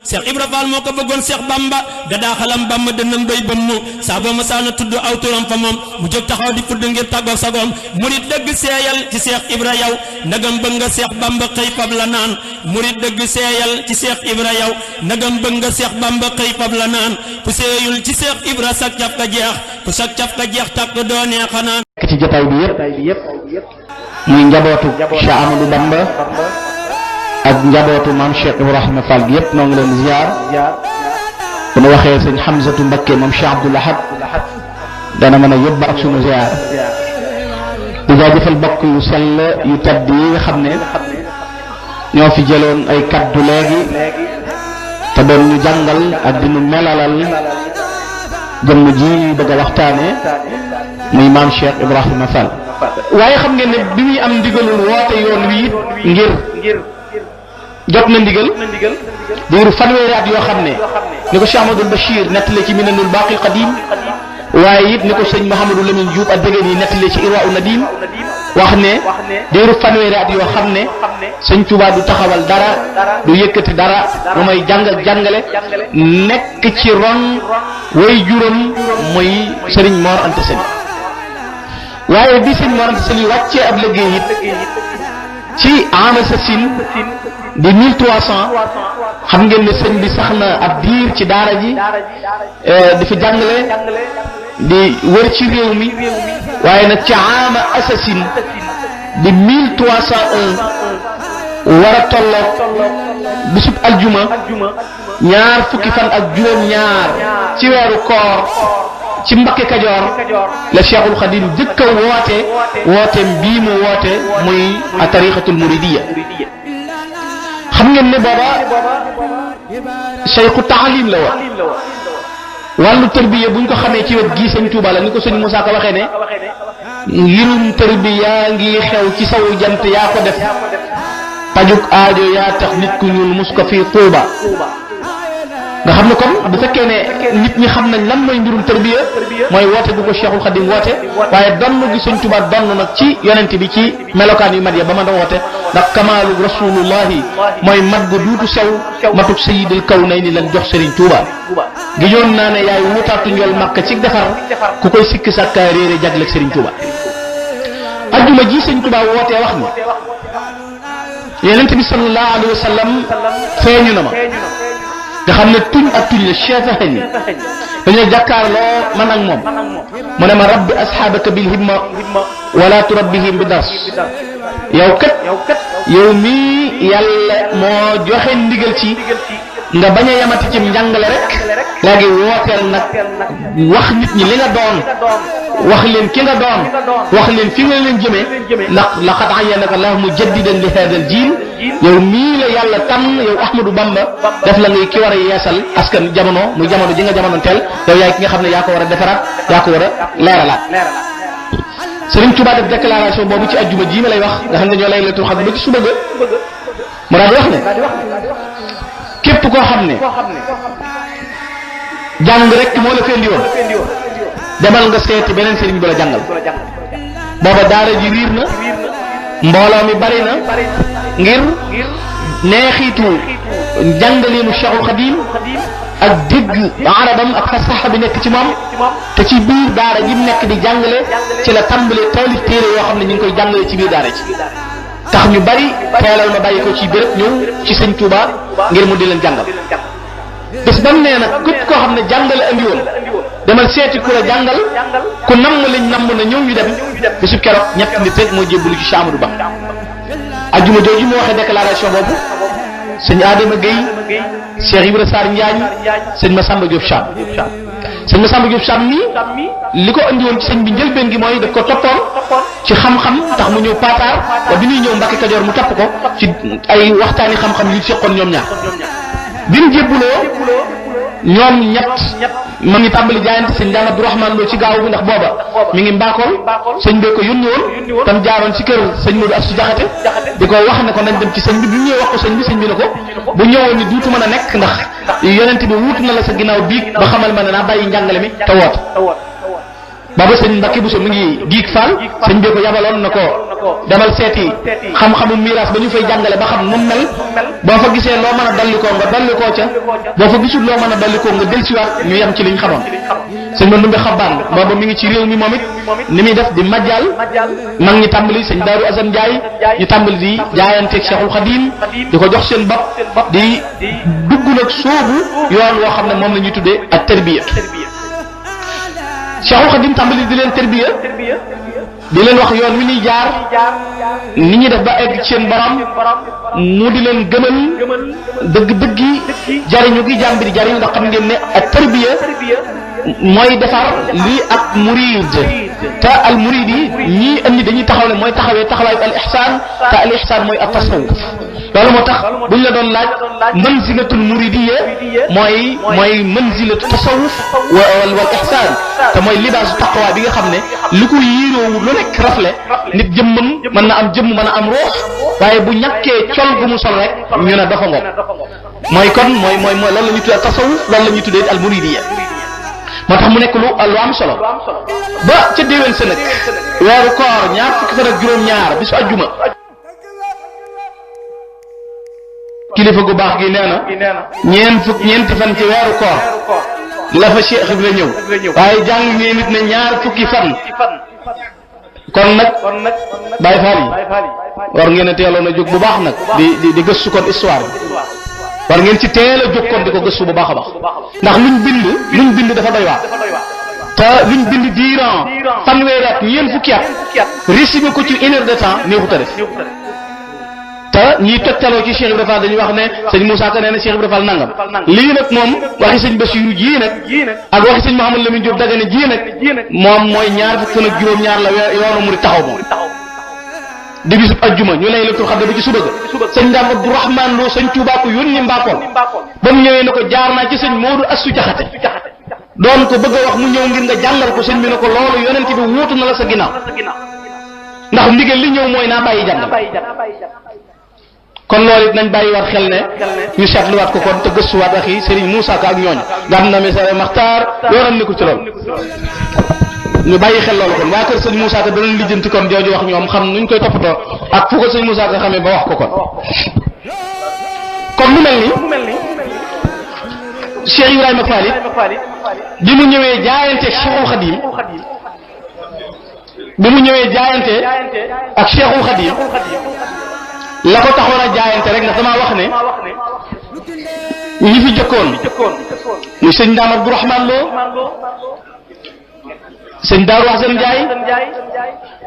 Cheikh Ibra Fall moo ko bëggoon Cheikh Bamba gadaa xalam Bamba dënnam doy bëmm saa ba ma saana tudd aw turam fa moom mu jóg taxaw di fudd ngir tàggoog sagoom murit dëgg seeyal ci Cheikh Ibra yow ndagam bëgg nga Cheikh Bamba xëy fab la naan murit dëgg seeyal ci Cheikh Ibra yow ndagam bëgg nga Cheikh Bamba xëy fab la naan ku seeyul ci Cheikh Ibra sak caf ka jeex ku sak caf ka jeex takk doo neexa naan ci jotaay bi yëpp muy njabootu Cheikh Amadou Bamba ak njabootu maam Cheikh Ibrahima Fall gi yëpp noo ngi leen ziar bu ñu waxee sëñ Hamzatu Mbakke moom Cheikh Abdoul Ahad dana mën a yóbbu ak sunu ziar di jaajëfal bokk yu sell yu tedd yi nga xam ne ñoo fi jëloon ay kaddu léegi te doon ñu jàngal ak di ñu melalal jëmm ji ñuy bëgg a waxtaane muy maam Cheikh Ibrahima Fall. waaye xam ngeen ne bi muy am ndigalul woote yoon wi it ngir jot na ndigal diiru fanweeri at yoo xam ne ni ko Cheikh Amadou Bachir nettali ci Minanul Baqil Qadim waaye it ni ko sëñ Mouhamadou Lamine Diop ak dégg yi nettali ci Irwa u Nadim wax ne diiru fanweeri at yoo xam ne sëñ Touba du taxawal dara du yëkkati dara lu may jàng ak jàngale nekk ci ron way juróom muy Serigne Mor Anta Sali waaye bi sëñ Mor Anta Sali wàccee ab liggéey it ci ama sa sin di 1300 xam ngeen ne sëñ bi sax na ab diir ci daara ji di fi jàngale di wër ci réew mi waaye nag ci ama assasine di 1301 war a tolloog bisub aljuma ñaar fukki fan ak juróom-ñaar ci weeru koor ci Mbakke Kajoor la Cheikhul Khadim jëkk a wooteem bii mu woote muy a tariqatul muridiyya xam ngeen ne booba cheikhu taalim la woon wàllu tërbiya buñ ko xamee ci wet gii sëñ Tuuba la ni ko sëñ Moussa Ka waxee ne ngirum tërbiya ngi xew ci sawu jant yaa ko def pajuk aajo yaa tax nit ku ñuul mus ko fii Tuuba nga xam ne kon bu fekkee ne nit ñi xam nañ lan mooy mbirum tërbiya mooy woote bu ko Cheikhul Khadim woote waaye donn gi sëñ Tuubaa donn nag ci yonent bi ci melokaan yu mat ya ba mën a woote ndax kamaalu rasulullahi mooy mat gu duutu sew matuk sayyidil kawnayni lan jox Serigne Touba gi yoon naa ne yaay wutaatu njool Makka ci defar ku koy sikki sàkka réere jagleeg Serigne Touba ajjuma ji sëñ Touba wootee wax ni yonent bi sallallahu alayhi wa sallam feeñu na ma nga xam ne tuñ ak tuñ la chefahen ni dañoo jàkkaarloo man ak moom mu ne ma rabbi asxaabaka bil himma wala turabbihim bi dars yow kat yow mii yàlla moo joxe ndigal ci nga bañ a yamati ci njàngale rek léegi wooteel nag wax nit ñi li nga doon wax leen ki nga doon wax leen fi nga leen jëmee ndax laqad ayyanaka Allahu mujaddidan li hadal jiil yow mii la yàlla tànn yow Ahmadou Bamba def la ngay ki war a yeesal askan jamono muy jamono ji nga jamono teel yow yaay ki nga xam ne yaa ko war a defaraat yaa ko war a leeralaat Serigne Touba def déclaration boobu ci ajjuma ji ma lay wax nga xam ne ñoo lay leetul xam ba ci suba ga mu daal di wax ne képp koo xam ne jàng rek moo la fendi woon demal nga seeti beneen sëriñ bu la jàngal booba daara ji riir na mbooloo mi bari na ngir neexiitu jàngaleenu Cheikhul Khadim ak dégg arabam ak fasaxa bi nekk ci moom te ci biir daara ji nekk di jàngale ci la tàmbalee taalif téere yoo xam ne ñu ngi koy jàngale ci biir daara ji tax ñu bari teelal ma bàyyi ko ci béréb ñëw ci sëñ Touba ngir mu di leen jàngal bés ba mu nee nag képp koo xam ne jàngale andi woon demal seeti ku la jàngal ku namm lañ namm na ñëw ñu dem bésub keroog ñett nit rek moo jébbalu ci Cheikh Amadou Ba ajjuma jooju mu waxee déclaration boobu sëñ Adama Gueye Cheikh Ibra Sarr Njaañ sëñ Massamba Diop Cham sëñ Massamba Diop Cham nii li ko andi woon ci sëñ bi njëlbeen gi mooy daf ko toppoon ci xam-xam tax mu ñëw Pataar wa bi ñuy ñëw Mbakke Kajoor mu topp ko ci ay waxtaani xam-xam yu seqoon ñoom ñaar bi mu jébbuloo ñoom ñett ma ngi tàmbali jaayante sëñ Daam Abdourahmane Lo ci gaaw bi ndax booba mi ngi mbaakool sëñ bee ko yónni woon tam jaaroon ci kër sëñ Modou Astou Jaxate di ko wax ne ko nañ dem ci sëñ bi bu ñëwee wax ko sëñ bi ne ko bu ñëwoon ni duutu mën a nekk ndax yonent bi wuutu na la sa ginnaaw biig ba xamal ma ne naa bàyyi njàngale mi te woote booba sëñ Mbacke Bousso mi ngi giig faal sëñ bee ko yabaloon na ko demal seeti xam-xamu miraas ba ñu fay jàngale ba xam nu mel boo fa gisee loo mën a dallikoo nga dallikoo ca boo fa gisul loo mën a dallikoo nga dellusiwaat ñu yem ci liñ xamoon sëñ Mandumbe Xabaan booba mi ngi ci réew mi moom it ni muy def di majjal mag ñi tàmbali sëñ Daaru Asan Njaay ñu tàmbali di jaayanteeg Cheikhul Khadim di ko jox seen bopp di dugg nag soobu yoon woo xam ne moom la ñuy tuddee ak tarbiya Cheikhul Khadim tàmbali di leen tarbiya di leen wax yoon wi ñuy jaar ni ñuy def ba egg ci seen borom mu di leen gëmal dëgg-dëggi jariñu gi jàmm bi di jariñu ndax xam ngeen ne ak tarbiya mooy defar lii ak murid te al murid yi ñii indi dañuy taxaw ne mooy taxawaayu al ihsaan te al ihsaan mooy at tasawuf loolu moo tax buñ la doon laaj manzilatul muridiyya mooy manzilatu tasawuf wal ihsaan te mooy libaasu taqwa bi nga xam ne li ko yiiroowu lu nekk rafle nit jëmmam mën na am jëmm mën a am ruux waaye bu ñàkkee col gu mu sol rek ñu ne dafa ngoog mooy kon mooy loolu la ñuy tuddee tasawuf loolu la ñuy tuddee al muridiyya moo tax mu nekk lu am solo ba ca déwén sa nag weeru koor ñaar fukki fan ak juróom-ñaar bisu ajjuma kilifa gu baax gi nee na ñeenti fan ci weeru koor la fa Cheikh Ibra ñëw waaye jàng ngeen nit ne ñaar fukki fan kon nag Baay Faal yi war ngeen a teeloon a jóg bu baax nag di gëstu kon histoire bi war ngeen ci teel a jóg kon di ko gëstu bu baax a baax ndax luñ bind dafa doy waar te luñ bind diiran fanweeri at ñeent fukki at résumé ko ci une heure de temps neexut a def te ñiy tottaloo ci Cheikh Ibra Fall dañuy wax ne sëñ Moussa Ka nee na Cheikh Ibra Fall nangam lii nag moom waxi sëñ Bassirou jii nag ak waxi sëñ Mouhamadou Lamine Diop Dagana jii nag moom mooy ñaar fukk fan ak juróom-ñaar la yoonu murid taxaw moom di bisub ajjuma ñu laylatul xadr ba ci suba ga sëñ Daam Abdourahmane Lo sëñ Tuubaa ko yónni mbaakoon ba mu ñëwee ne ko jaar naa ci sëñ Modou Astou Jaxate doon ko bëgg a wax mu ñëw ngir nga jàngal ko sëñ bi ne ko loolu yonent bi wuutu na la sa ginnaaw ndax ndigal li ñëw mooy naa bàyyi jàngal kon loolu it nañ bàyyi war xel ne ñu seetluwaat ko kon te gëstuwaat ak yi Serigne Moussa Ka ak ñooñu gam na message Maxtaar yoonam ni ko ci loolu ñu bàyyi xel loolu kon waa kër sëñ Moussa Ka danañ lijjanti kon jooju wax ñoom xam nuñ koy toppatoo ak fu ko sëñ Moussa Ka xamee ba wax ko kon mu mel ni Cheikh Ibrahima Fall it bi mu ñëwee jaayante Cheikhul Khadim ak Cheikhul Khadim la ko taxoon a jaayante rek ndax damaa wax ne ñi fi jëkkoon muy sëñ Daam Abdourahmane Lo sëñ Daaru Hasan Njaay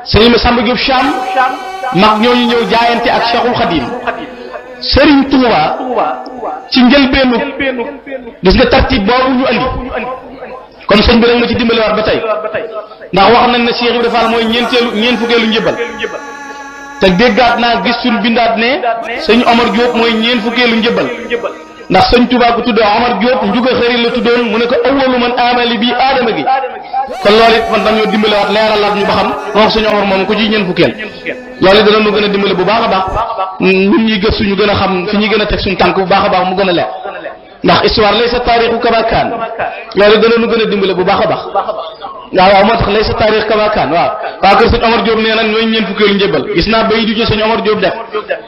sëñ Samba Diop Cham mag ñooñu ñëw jaayante ak Cheikhul Khadim Serigne Touba ci njëlbeenu gis nga tartib boobu ñu andi kon sëñ bi rek ma ci dimbali war ba tey ndax wax nañ ne Cheikh Ibrahima Fall mooy ñeent fukkeelu njëbbal te déggaat naa gis suñ bindaat ne sëñ Omar Diop mooy ñeent fukkeelu njëbbal ndax sëñ Touba ko tuddee Omar Diop njuga xëri la tuddoon mu ne ko awwalu man amali bii aadama gi kon loolu it man dañoo dimbalewaat leeralaat ñu ba xam moo sëñ Omar moom ko ci ñeent fukkeel loolu it dana nu gën a dimbale bu baax a baax ñun ñuy gëstu ñu gën a xam fi ñuy gën a teg suñu tànk bu baax a baax mu gën a leer ndax histoire laysa taarixu kama kaan loolu dana nu gën a dimbale bu baax a baax waaw moo tax laysa taarix kama kaan waaw kër sëñ Omar Diop nee na ñooy ñeent fukkeelu njëbbal gis naa bay du ci sëñ Omar Diop def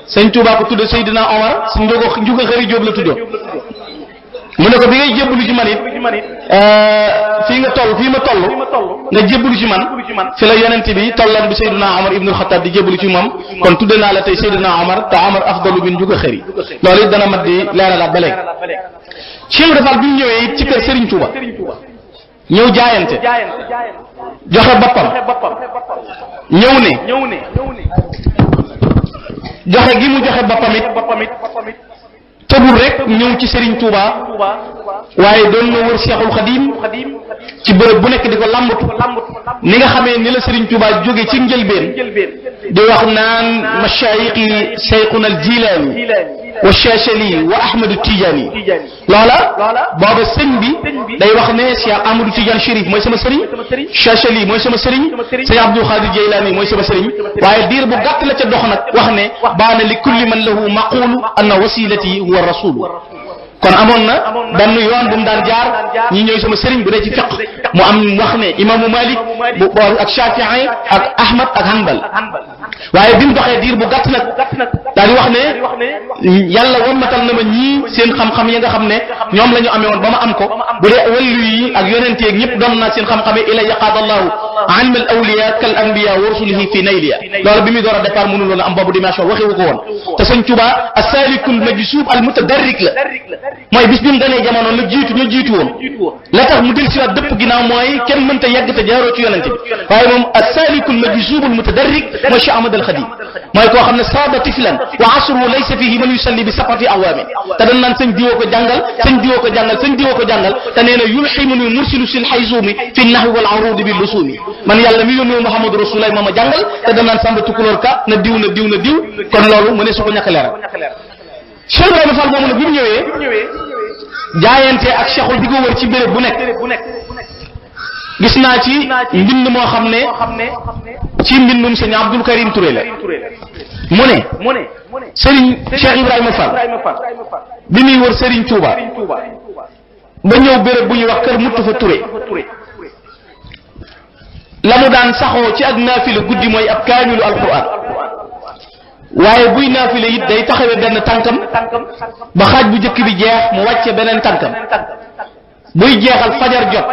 sëñ Touba ko tudde Seydina Omar sëñ njuga xëri Diop la tuddoon mu ne ko bi ngay jébbalu ci man it fii ma toll nga jébbalu ci man fi la yonent bi tolloon bi Seydina Omar ibnul Xattaab di jébbalu ci moom kon tudde naa la tey Seydina Omar te Omar afdalu bin njuga xëri loolu it dana mat di leeralaat ba léegi Cheikh Ibra Fall bi ñu ñëwee it ci kër Serigne Touba ñëw jaayante joxe boppam ñëw ne joxe gi mu joxe boppam it tëbul rek ñëw ci Serigne Touba waaye doon na wër Cheikhul Khadim ci bërëb bu nekk di ko lambatu ni nga xamee ni la Serigne Touba jóge ci njëlbeen di wax naan mashaayixi Seyxuna al Jilaani wa Chachali wa Ahmadu Tidiane loola booba sëñ bi day wax ne Cheikh Ahmadou Tidiane Chérif mooy sama sëriñ Chachali mooy sama sëriñ sëñ Abdul Xaadir Jeylaani mooy sama sëriñ waaye diir bu gàtt la ca dox nag wax ne baana li kulli man lahu maqulu anna wasilati huwa rasul kon amoon na benn yoon bu mu daan jaar ñi ñooy sama sëriñ bu dee ci fiqh mu am wax ne imaamu Malik bu ak Shafii ak Ahmad ak Hanbal waaye bi mu doxee diir bu gàtt nag daal di wax ne yàlla wammatal na ma ñii seen xam-xam yi nga xam ne ñoom la ñu amee woon ba ma am ko bu dee wàllu yi ak yonente yeeg ñëpp doon naa seen xam-xam yi ila yaqaad allahu ilma al awliya kal anbiya wa rusulihi fi nayliya loolu bi muy door a départ mënul woon a am boobu dimension waxewu ko woon te sëñ Tuubaa as-salikul majsub al mutadarrik la mooy bis bi mu ganee jamono la jiitu woon la tax mu del si waat dëpp ginnaaw mooy kenn mënta yegg te jaaroo ci yonente bi waaye moom as-salikul majsub al mutadarrik mooy Cheikh Ahmad al Khadim mooy koo xam ne saada tiflan wa asruhu laysa fihi man yusalli bi sab'ati awaamin te dañ naan sëñ diwoo ko jàngal sëñ diwoo ko jàngal sëñ diwoo ko jàngal te nee na yulhimuni mursilu sil hayzumi fi nahwi wal arudi bil lusumi man yàlla mi yónni Muhammadu Rasulullah ma jàngal te dañ naan sàmba tukulóor ka na diw kon loolu mu ne su ko ñàkk leeral Cheikh Ibrahima Fall moomu nag bi mu ñëwee jaayante ak cheikhul di ko wër ci béréb bu nekk gis naa ci mbind moo xam ne ci mbindum sëñ Abdul Karim Touré la mu ne Serigne Cheikh Ibrahima Fall bi muy wër Serigne Touba ba ñëw béréb bu ñuy wax kër Muttafa Touré la mu daan saxoo ci ak naafila guddi mooy ab kaamilu alquran waaye buy naafile it day taxawee benn tànkam ba xaaj bu njëkk bi jeex mu wàcce beneen tànkam buy jeexal fajar jot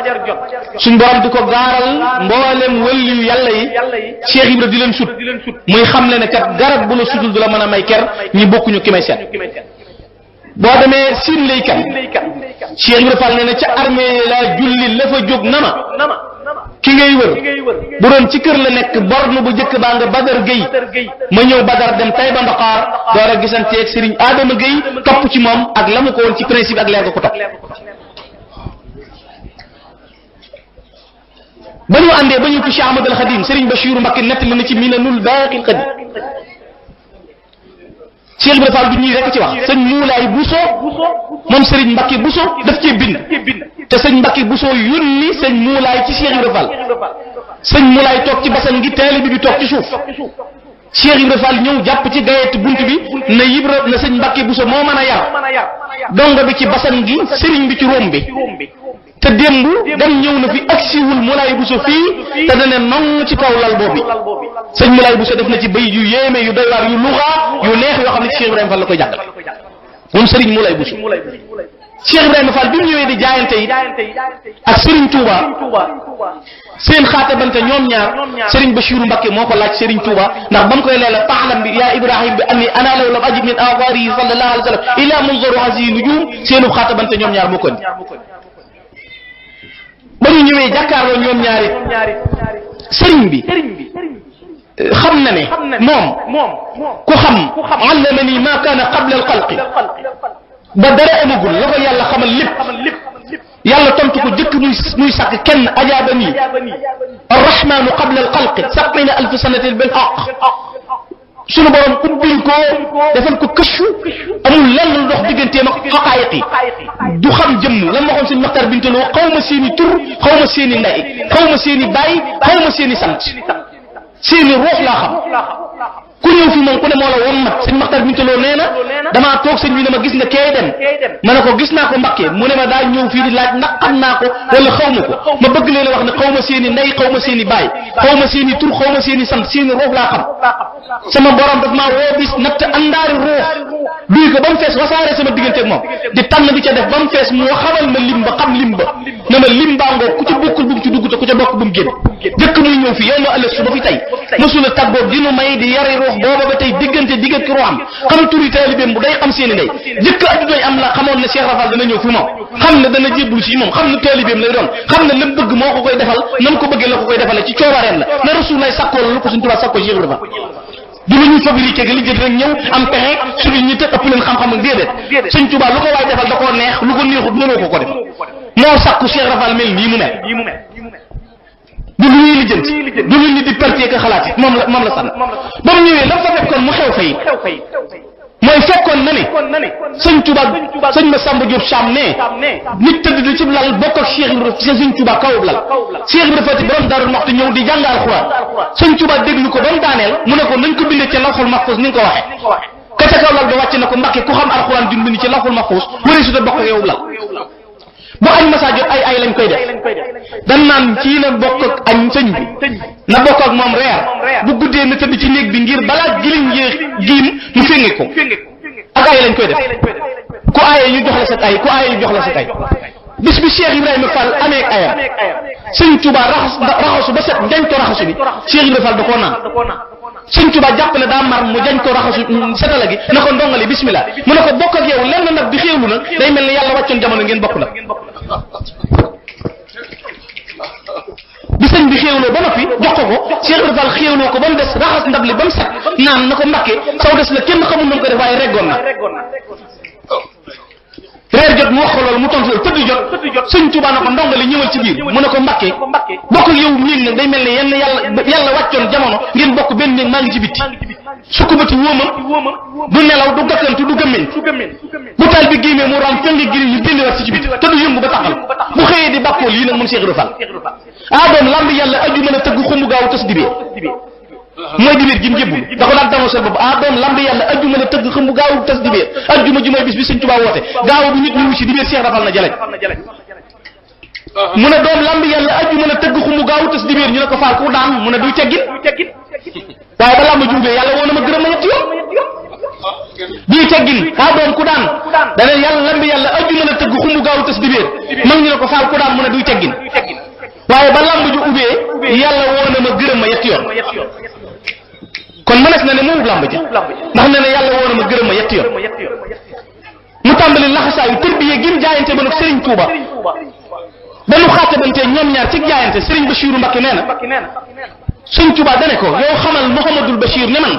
suñ borom di ko gaaral mboolem wëlliyu yàlla yi Cheikh Ibra di leen sut muy xam le ne kat garab bu la sutul du la mën a may ker ñi bokkuñu ki may seet boo demee siin lay kan Cheikh Ibra Fall ne na ca armée la julli la fa jóg na ma ki ngay wër bu doon ci kër la nekk borne bu njëkk baa nga Badar Gueye ma ñëw Badar dem Taïba Ndakaar door a gisanteeg Serigne Adama Gueye topp ci moom ak la mu ko woon ci principe ak leer ga ko topp ba ñu àndee ba ñu ci Cheikh Ahmad al Khadim Serigne Bachir Mbacké nett la na ci Minanul Baaqil Qadim Cheikh Ibrahima Fall du ñuy rekk ci wax sëñ Moulay Bousso moom Serigne Mbacké Bousso daf cee bind te sëñ Mbacké Bousso yónni sëñ Moulay ci Cheikh Ibrahima Fall sëñ Moulay toog ci basan gi taalibe bi toog ci suuf Cheikh Ibrahima Fall ñëw jàpp ci gayet bunt bi na Ibra na sëñ Mbacké Bousso moo mën a yar donga bi ci basan gi sëriñ bi ci róom bi te démb dem ñëw na fi agsiwul Moulay Bousso fii te dana nong ci kaw lal boobu sëñ Moulay Bousso def na ci bay yu yéeme yu doy waar yu luxa yu neex yoo xam ne ci Cheikh Ibrahima Fall la koy jàngal moom sëriñ Moulay Bousso Cheikh Ibrahima Fall bi mu ñëwee di jaayante yi ak Serigne Touba seen xaatabante ñoom ñaar Serigne Bachirou Mbacké moo ko laaj Serigne Touba ndax ba mu koy leela faalam bi yaa Ibrahima bi anni ana law lam ajib min awari sallallahu alayhi wa sallam ila munzaru hazi nujum seenu xaatabante ñoom ñaar moo ko indi ba ñu ñëwee jàkkaarloo ñoom ñaari Serigne bi xam na ne moom ku xam allamani ma kaana qabla al xalqi ba dara amagul la ko yàlla xamal lépp yàlla tontu ko jëkk muy sàkk kenn ajaabani arrahmanu qabla alxalqi sab'ina alf sanatin bil haqq sunu borom ubbil ko defal ko këccu amul lenn lu dox digganteem ak xaqaayiq yi du xam jëmm lan ma waxoon sëñ Maxtar Bintaloo xaw ma seeni tur xaw ma seeni ndey xaw ma seeni baay xaw ma seeni sant seeni ruux laa xam ku ñëw fi moom ku ne moo la woon mat sëñ Maxtar Bintaloo nee na damaa toog sëñ bi ne ma gis nga kee dem ma ne ko gis naa ko Mbakke mu ne ma daa ñëw fii di laaj ndax xam naa ko wala xaw ma ko ma bëgg leen a wax ne xaw ma seeni ndey xaw ma seeni baay xaw ma seeni tur xaw ma seeni sant seeni ruux laa xam sama borom daf maa woo bis natt àndaari ruux duy ko ba mu fees wasaare sama digganteeg moom di tànn di ca def ba mu fees mu xamal ma lim ba xam lim ba ne ma lim baa ngoo ku ci bokkul bu mu ci dugg te ku ca bokk bu mu génn jëkk muy ñëw fi yow ma ëllëg su ba fi tey mosula tàggoo dinu may di yari ruux booba ba tey diggante diggat ki ruuxam xam turi taalibeem bu day xam seeni ndey jëkk addunay am la xamoon ne Cheikh Rafal dana ñëw fi moom xam ne dana jébbul si moom xam ne taalibeem lay doon xam ne lam bëgg moo ko koy defal nam ko bëggee la ko koy defale ci coobareem la na Rasulullah sakkoo la lu ko suñ tubaab sakkoo Cheikh Rafal du lu ñuy fabriqué ga li jët rek ñëw am pexe suñu ñi tëg ëpp leen xam-xam ak déedéet suñ tubaab lu ko waay defal da koo neex lu ko neexut mënoo ko def moo sakku Cheikh Rafal mel nii mu mel du lu ñuy lijjanti du lu ñu di perté ka xalaat it moom la sànn ba mu ñëwee la fa fekkoon mu xew fay mooy fekkoon na ne sëñ Touba sëñ Massamba Diop Sam ne nit tëdd di ci lal bokk ak Cheikh Ibra sëñ Touba kawub lal Cheikh Ibra Fati borom Daaru Muxti ñëw di jàng alxuraan sëñ Touba déglu ko ba mu daaneel mu ne ko nañ ko bindee ca lawxul mahfuz ni nga ko waxee ka ca kaw lal ba wàcc na ko Mbàkke ku xam alxuraan di bind ci lawxul mahfuz wala su da bokk ak yow lal bu añ masa jot ay lañ koy def dan naan kii na bokk ak añ sëñ bi na bokk ak moom reer bu guddee na tëdd ci néeg bi ngir balaa giliñ giim mu fénge ko ak ay lañ koy def ku aaye ñu jox la sa ay ku aaye ñu jox la sa ay bis bi Cheikh Ibrahima Fall amee ayam sëñ Touba raxasu ba set njañ ko raxasu bi Cheikh Ibrahima Fall da koo naan sëñ Touba jàpp ne daa mar mu jañ ko raxasu setala gi na ko ndongali bismillah mu ne ko bokk ak yow lenn nag di xéewlu nag day mel ni yàlla wàccoon jamono ngeen bokk nag bi sëñ bi xéewloo ba noppi jox ko Cheikh Ibrahima Fall xéewloo ko ba mu des raxas ndab li ba mu set naan na ko Mbàkke saw des la kenn xamul nu mu ko def waaye reggoon na reer jot mu wax ko loolu mu tontu loolu tëdd jot sëñ Touba na ko ndongali ñëwal ci biir mu ne ko Mbàkke bokk ak yow néeg nag day mel ne yenn yàlla wàccoon jamono ngeen bokk benn néeg maa ngi ci bitti sukkubati wóoma du nelaw du gàkkantu du gëmmeñ bu taal bi génnee mu ram fengi giri ñu génne wat ci bitti te du yëngu ba taxal bu xëyee di bàkkoo lii nag mun Cheikh Ibra Fall doom lamb yàlla aju mën a tëgg xumbu gaaw tas dibee mooy dibéer gi mu jébbul da ko daan damoo seen bopp doom lamb yàlla aju mën a tëgg xumbu gaaw tas dibéer ajjuma ju mooy bis bi sëñ Touba woote gaaw bu nit ñu wusi dibéer Cheikh Ibra Fall na jaleñ mu ne doom lamb yàlla aju mën a tëgg xumbu gaaw tas dibéer ñu ne ko Fall ku daan mu ne duy teggin waaye ba lamb juubee yàlla woo na ma gërëm ma ñetti yoon duy teggin doom ku daan dana yàlla lamb yàlla aju mën a tëgg xumbu gaaw tas dibéer mag ñu ne ko Fall ku daan mu ne duy teggin waaye ba lamb ju ubbee yàlla woo na ma gërëm ma yetti yoon kon mënees na ne moom lamb ja ndax ne yàlla woo na ma gërëm ma yetti yoon mu tàmbali laxasaayu tërbiye gim jaayante ba nag Serigne Touba ba nu xaatabante ñoom ñaar ci jaayante Serigne Bachirou Mbacké nee na Serigne Touba dane ko yow xamal Mouhamadul Bachir ne man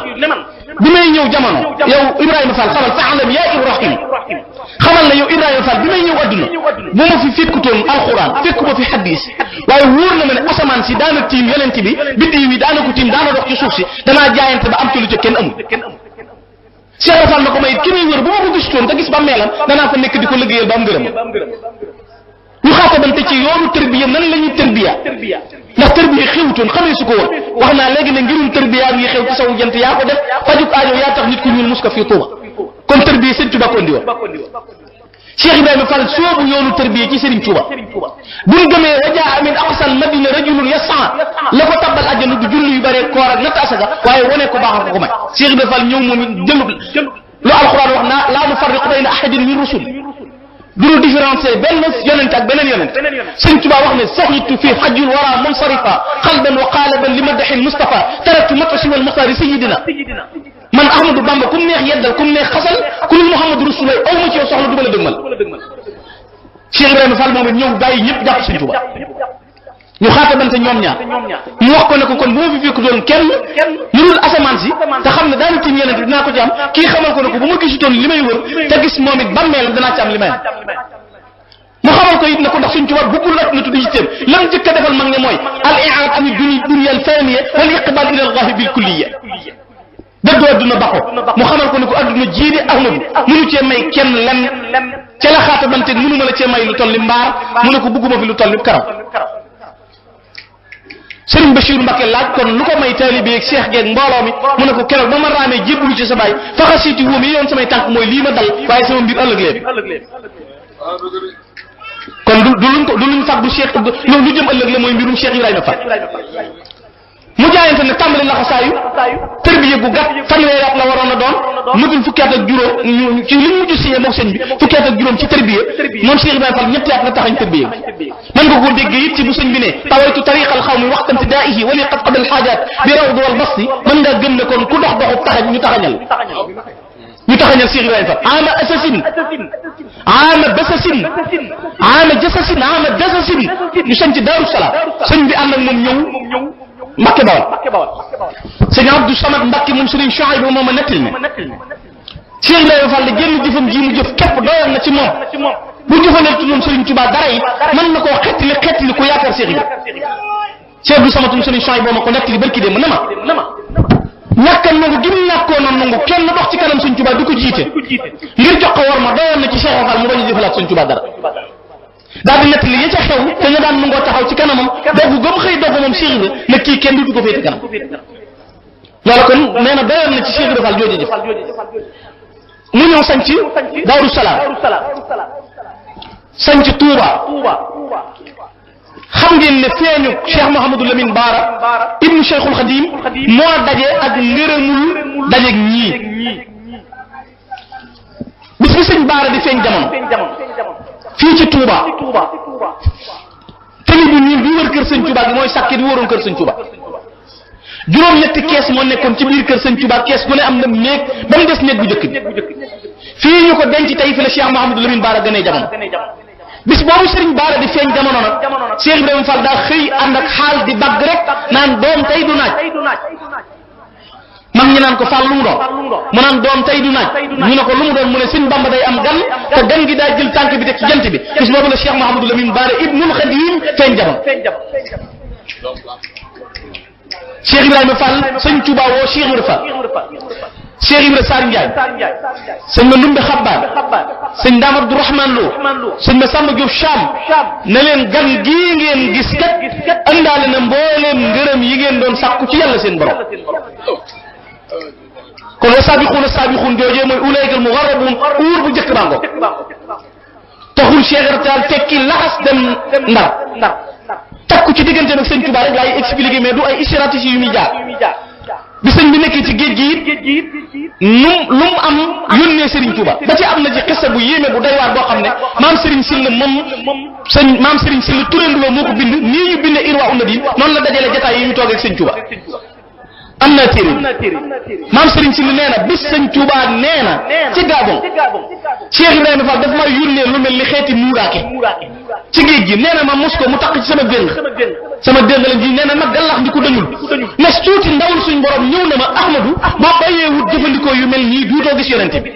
bi may ñëw jamono yow Ibrahima Fall xamal fa'lam yaa Ibrahim xamal na yow Ibrahima Fall bi may ñëw adduna bu ma fi fekkutoon alxuraan fekku ma fi hadis waaye wóor na ma ne asamaan si daana tiim yonent bi biddiw yi daana ko tiim daana dox ci suuf si danaa jaayante ba am ci lu ca kenn amul Cheikh Fall na ko may ki may wër bu ma ko gisutoon te gis ba meelam danaa fa nekk di ko liggéeyal ba am ngërëm ñu xaatabante ci yoonu tërbiya nan la ñuy tërbiya ndax tërbiya xewutoon xamee su ko woon wax naa léegi ne ngirum tërbiya ngi xew ci sawu jant yaa ko def fajuk aajo yaa tax nit ku ñuul mus ko fii Tuuba kon tërbiya Serigne Touba ko indi woon Cheikh Ibrahima Fall soobu yoonu tërbiya ci Serigne Touba buñ gëmee wajaa min aqsal madina rajulun yas'a la ko tabbal àjjana du julli yu bare koor ak natt asaka waaye wane ko baaxal ko may Cheikh Ibrahima Fall ñëw moom jëlut lu alxuraan wax naa laa nufarriqu bayna ahadin min rusul duñu différencier benn yonent ak beneen yonent Sëñ Touba wax ne saxitu fi hajjul wara munsarifa qalban wa qaalaban li madaxil Mustafa taraktu matasi wal muxtaari sayidina man Ahmadou Bamba kum neex yeddal kum neex xasal ku dul Muhammadu Rasulullah aw ma ci yow soxla du ma la dëgmal Cheikh Ibrahima Fall moom it ñëw gaa yi ñëpp jàpp Sëñ Touba ñu xaatabante ñoom ñaar mu wax ko ne ko kon bu ma fi fekk doon kenn lu dul asamaan si te xam ne daana tiim yonent dinaa ko ci am kii xamal ko ne ko bu ma gisutoon li may wër te gis moom it bàmmeel danaa ci am li may am mu xamal ko it ne ko ndax Sëñ Touba bëggul rek na tudd yitteem lam jëkk a defal mag ne mooy al i'aad an dunya al faniya wal iqbal ila Allah bil kulliya dëddu adduna ba ko mu xamal ko ne ko adduna jiidi Ahmadu mënu cee may kenn lenn ca la xaatabante mënu ma la cee may lu toll ni mbaar mu ne ko bëgguma fi lu toll ni karaw Serigne Bachirou Mbacké laaj kon lu ko may taalibe ak Cheikh geeg mbooloo mi mu ne ko keroog ba ma raamee jébbalu ci sa baay faxasiiti wóom yi yoon samay tànk mooy lii ma dal waaye sama mbir ëllëg leen kon du luñ fag du Cheikh loolu lu jëm ëllëg la mooy mbirum Cheikh Ibrahima Fall mu jaayante ne tàmbali laxasaayu tërbiye gu gàtt fanweeri at la waroon a doon matul fukki at ak juróom ci li mu mujj signé moom sëñ bi fukki at ak juróom ci tërbiye moom Cheikh Ibrahima Fall ñetti at la taxañ tërbiye man nga ko déggee it ci bu sëñ bi ne tawaytu tariqal xawmi waxtan tidaihi wali qad qadal xaajaat bi rawd wal basti mën ngaa gëm ne kon ku dox doxu taxañ ñu taxañal Cheikh Ibrahima Fall ama asasin ama basasin ama jasasin ama dasasin ñu sañ ci Daaru Salaam sëñ bi ànd ak moom ñëw Mbacké Bawal sëñ Abdou Samad Mbacké moom Serigne Chouaïbou moom a nettali ne Cheikh Ibrahima Fall la génn jëfam ji mu jëf képp doyoon na ci moom bu jëfanee moom Serigne Touba dara it mën na koo xettili ku yaakaar Cheikh Ibrahima Cheikh Abdou Samad moom Serigne Chouaïbou ma ko nettali barki démb na ma ñàkk a nangu gim ñàkkoon a nangu kenn dox ci kanam Sëñ Tuubaa di ko jiite ngir jox ko war ma doyoon na ci Cheikh Ibra Fall mu bañ a jëfalaat Sëñ Tuubaa dara daal di nett li ya ca xew te ñu daan nangoo taxaw ci kanamam doogu gëm xëy doogu moom Cheikh Ibra ne kii kenn du ko féete kanam loola kon nee na doyoon na ci Cheikh Ibra Fall jooju jëf mu ñëw sanc Daaru Salaam sanc Touba xam ngeen ne feeñu Cheikh Mouhamadou Lamine Bara ibnu Cheikhul Khadim moo daje ak ngërëmul dajeeg ñii bis bi sëñ Bara di feeñ jamono fii ci Touba tëli bu ñuul bi wër kër sëñ Touba gi mooy sàkket bi wëroon kër sëñ Touba juróom-ñetti kees moo nekkoon ci biir kër sëñ Touba kees gu ne am na néeg ba mu des néeg bu njëkk bi fii ñu ko denc tey fi la Cheikh Mouhamadou Lamine Bara gënee jamono bis boobu Serigne Bara di feeñ jamono nag Cheikh Ibrahima Fall daa xëy ànd ak xaal di bagg rek naan doom tey du naaj mag ñi naan ko Fall lu mu doon mu naan doom tey du naaj ñu ne ko lu mu doon mu ne Sëñ Bamba day am gan te gan gi daa jël tànk bi teg ci jant bi bis boobu la Cheikh Mouhamadou Lamine Bara ibnul Khadim feeñ jamono Cheikh Ibrahima Fall Sëñ Touba woo Cheikh Ibrahima Fall Cheikh Ibrahima Sarr Ndiaye sëñ ma Ndumbe Xabbaan sëñ Daam Abdourahman Lo sëñ ma Samba Diop Cham ne leen gan gii ngeen gis kat andaale na mbooleem ngërëm yi ngeen doon sàkku ci yàlla seen borom kon wa saabixuun joojee mooy ulaykal mugarrabuun uur bu njëkk baa ngoog taxul Cheikh Ibrahima tekki laxas dem Ndar takku ci diggante nag sëñ Touba rek laay expliqué mais du ay stratégie yu muy jaar bi sëñ bi nekkee ci géej gi lu mu am yónnee Serigne Touba ba ci am na ci xissa bu yéeme bu doy waar boo xam ne maam Serigne Sylla maam Serigne Sylla turandoo moo ko bind nii ñu bindee Irwa Unadim noonu la dajale jotaay yi ñu toog ak sëñ Touba am naa téere maam Serigne Sylla nee na bis sëñ Touba nee na ci Gabon Cheikh Ibrahima Fall daf ma yónnee lu mel ni xeeti muuraake ci géej gi nee na ma mos ko mu takk ci sama déng la ji nee na ma gallax ndi ko dañul nes tuuti ndawul suñ borom ñëw na ma Ahmadou boo bàyyee wut jëfandikoo yu mel nii duutoo gis yonente bi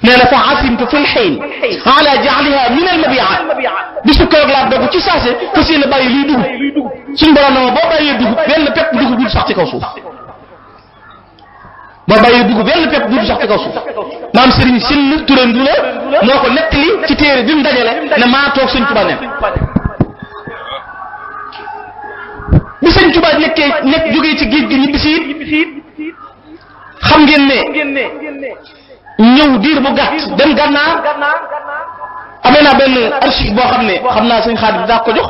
nee na fa asimtu fil xayn ala jaaliha min al mabiat bisu keroog laa dogu ci saase fas yéene bàyyi luy dugub suñ borom na ma boo bàyyee dugub benn pepp dugub du sax ci kaw suuf boo bàyyee dugub benn pepp du sax ci kaw suuf maam Serigne Sylla turandu la moo ko nettali ci téere bi mu dajale ne maa toog sëñ Tuba nen bi sëñ Tuba nekk jógee ci géej gi ñibbi si xam ngeen ne ñëw diir bu gàtt dem Gànnaar amee naa benn archive boo xam ne xam naa sëñ Xaadim daa ko jox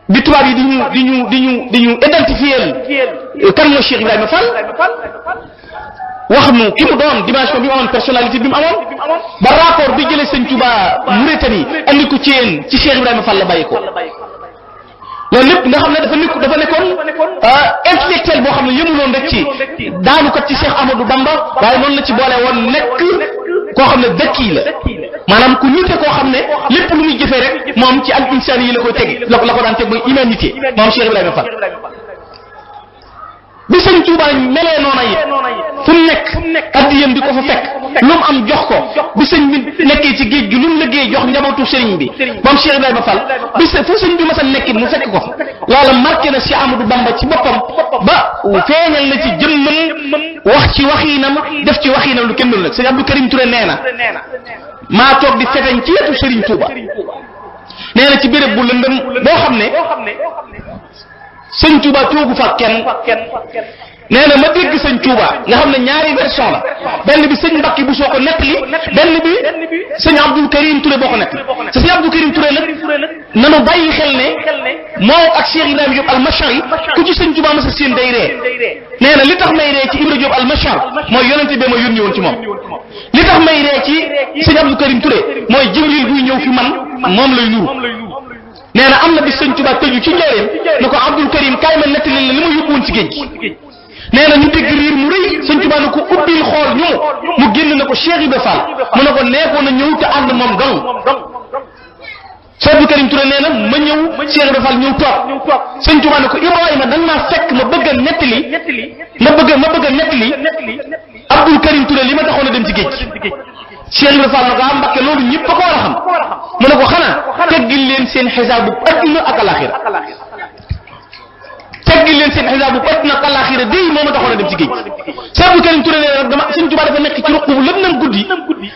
bi tubaab yi di ñu identifier kan mooy Cheikh Ibrahima Fall wax nu ki mu doon dimension bi mu amoon personnalité bi mu amoon ba rapport bi jëlee sëñ Touba Mauritanie andi ko ci yéen ci Cheikh Ibrahima Fall la bàyyi ko loolu lépp nga xam ne dafa nekkoon intellectuel boo xam ne yëmuloon rek ci daanu kat ci Cheikh Amadou Bamba waaye noonu la ci boole woon nekk koo xam ne dëkk la maanaam ku nite koo xam ne lépp lu muy jëfee rek moom ci al insani yi la koy teg la ko daan teg mooy humanité moom Cheikh Ibrahima Fall bi sëñ Touba melee noona it fu mu nekk addiyam di ko fa fekk lu mu am jox ko bi sëñ bi nekkee ci géej gi lu mu liggéey jox njabootu sëriñ bi moom Cheikh Ibrahima Fall bi fu sëñ bi mas a nekkit mu fekk ko loola marqué na Cheikh Amadou Bamba ci boppam ba feeñal na ci jëmmam wax ci waxiinam def ci waxiinam lu kenn dul nag sëñ Abdou Karim Touré nee na maa toog di feteñ ci wetu Serigne Touba nee na ci béréb bu lëndëm boo xam ne sëñ Touba toogu fa kenn nee na ma dégg sëñ Touba nga xam ne ñaari version la benn bi sëñ Mbacke bu soo ko nettali benn bi sëñ Abdou Karim Touré boo ko nettali te sëñ Abdou Karim Touré nag nanu bàyyi xel ne moo ak Cheikh Ibrahima Diop al-Mashari ku ci sëñ Touba ma sa seen day ree nee na li tax may ree ci Ibrahima Diop al-Mashar mooy yonente bee ma yónni woon ci moom li tax may ree ci sëñ Abdou Karim Touré mooy Jibril buy ñëw fi man moom lay nuru nee na am na bi sëñ Touba tëju ci njëriñ ne ko Abdou Karim kaay ma nettali la li ma yóbbu woon ci géej gi nee na ñu dégg riir mu rëy sëñ Touba ne ko ubbil xool ñu mu génn na ko Cheikh Ibrahima Fall mu ne ko nekkoon na ñëw te ànd moom dong Cheikh Abdou Karim Touré nee na ma ñëw Cheikh Ibrahima Fall ñëw toog sëñ Touba ne ko Ibrahima da nga maa fekk ma bëgg a nettali Abdou Karim Touré li ma taxoon a dem ci géej Cheikh Ibrahima Fall na ko am Mbakke loolu ñëpp a ko war a xam mu ne ko xanaa teggil leen seen xisaabu adduna ak alaxira teggil leen seen xisaabu àddina ak àllaaxira day moo ma taxoon a dem ci géej Cheikh Abdou Karim Touré nee na dama sëñ Tuubaa dafa nekk ci ruq bu lëm nam guddi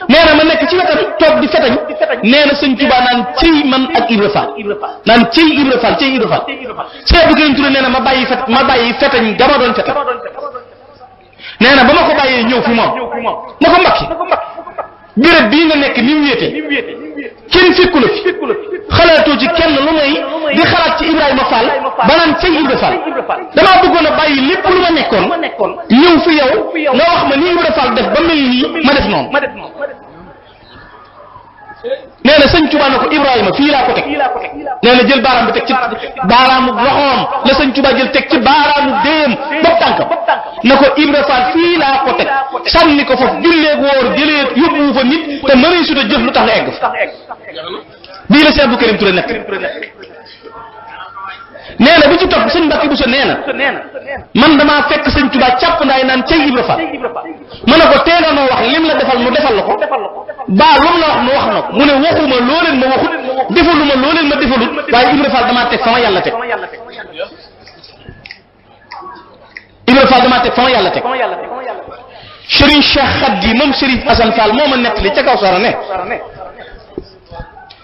nee na ma nekk ci wetam toog di fetañ nee na sëñ Tuubaa naan cëy man ak Ibra Fall naan cëy Ibra Fall cëy Ibra Fall Cheikh Abdou Karim Touré nee na ma bàyyi fetañ gama doon fetañ nee na ba ma ko bàyyee ñëw fi moom na ko Mbàkke béréb bii nga nekk ni mu wéete kenn fekku la fi xalaatoo ci kenn lu may di xalaat ci Ibrahima Fall ba naan cay Ibra Fall damaa bëggoon a bàyyi lépp lu ma nekkoon ñëw fi yow nga wax ma ni Ibra Fall def ba mel nii ma def noonu nee na sëñ Tuubaa ne ko Ibrahima fii laa ko teg nee na jël baaraam bi teg ci baaraamu loxoom la sëñ Tuubaa jël teg ci baaraamu déem bopp tànkam na ko Ibra Fall fii laa ko teg sànni ko foofu julleeg wóor jëlee yóbbu fa nit te mënee suta jëf lu tax nga egg fa bii la Cheikh Abdou Karim Touré nekk nee na bi ci topp sëñ Mbàkke Buso nee na man damaa fekk sëñ Tuubaa càpp ndaay naan cay Ibra Fall ma ne ko teela noo wax lim la defal mu defal la ko baa lu mu la wax mu wax na ko mu ne waxuma loo leen ma waxut defaluma loo leen ma defalut waaye Ibra Fall damaa teg fa ma yàlla teg Ibra Fall damaa teg fa ma yàlla teg Serigne Cheikh Khady moom Serigne Assane Fall moo ma nettali ca kaw sara ne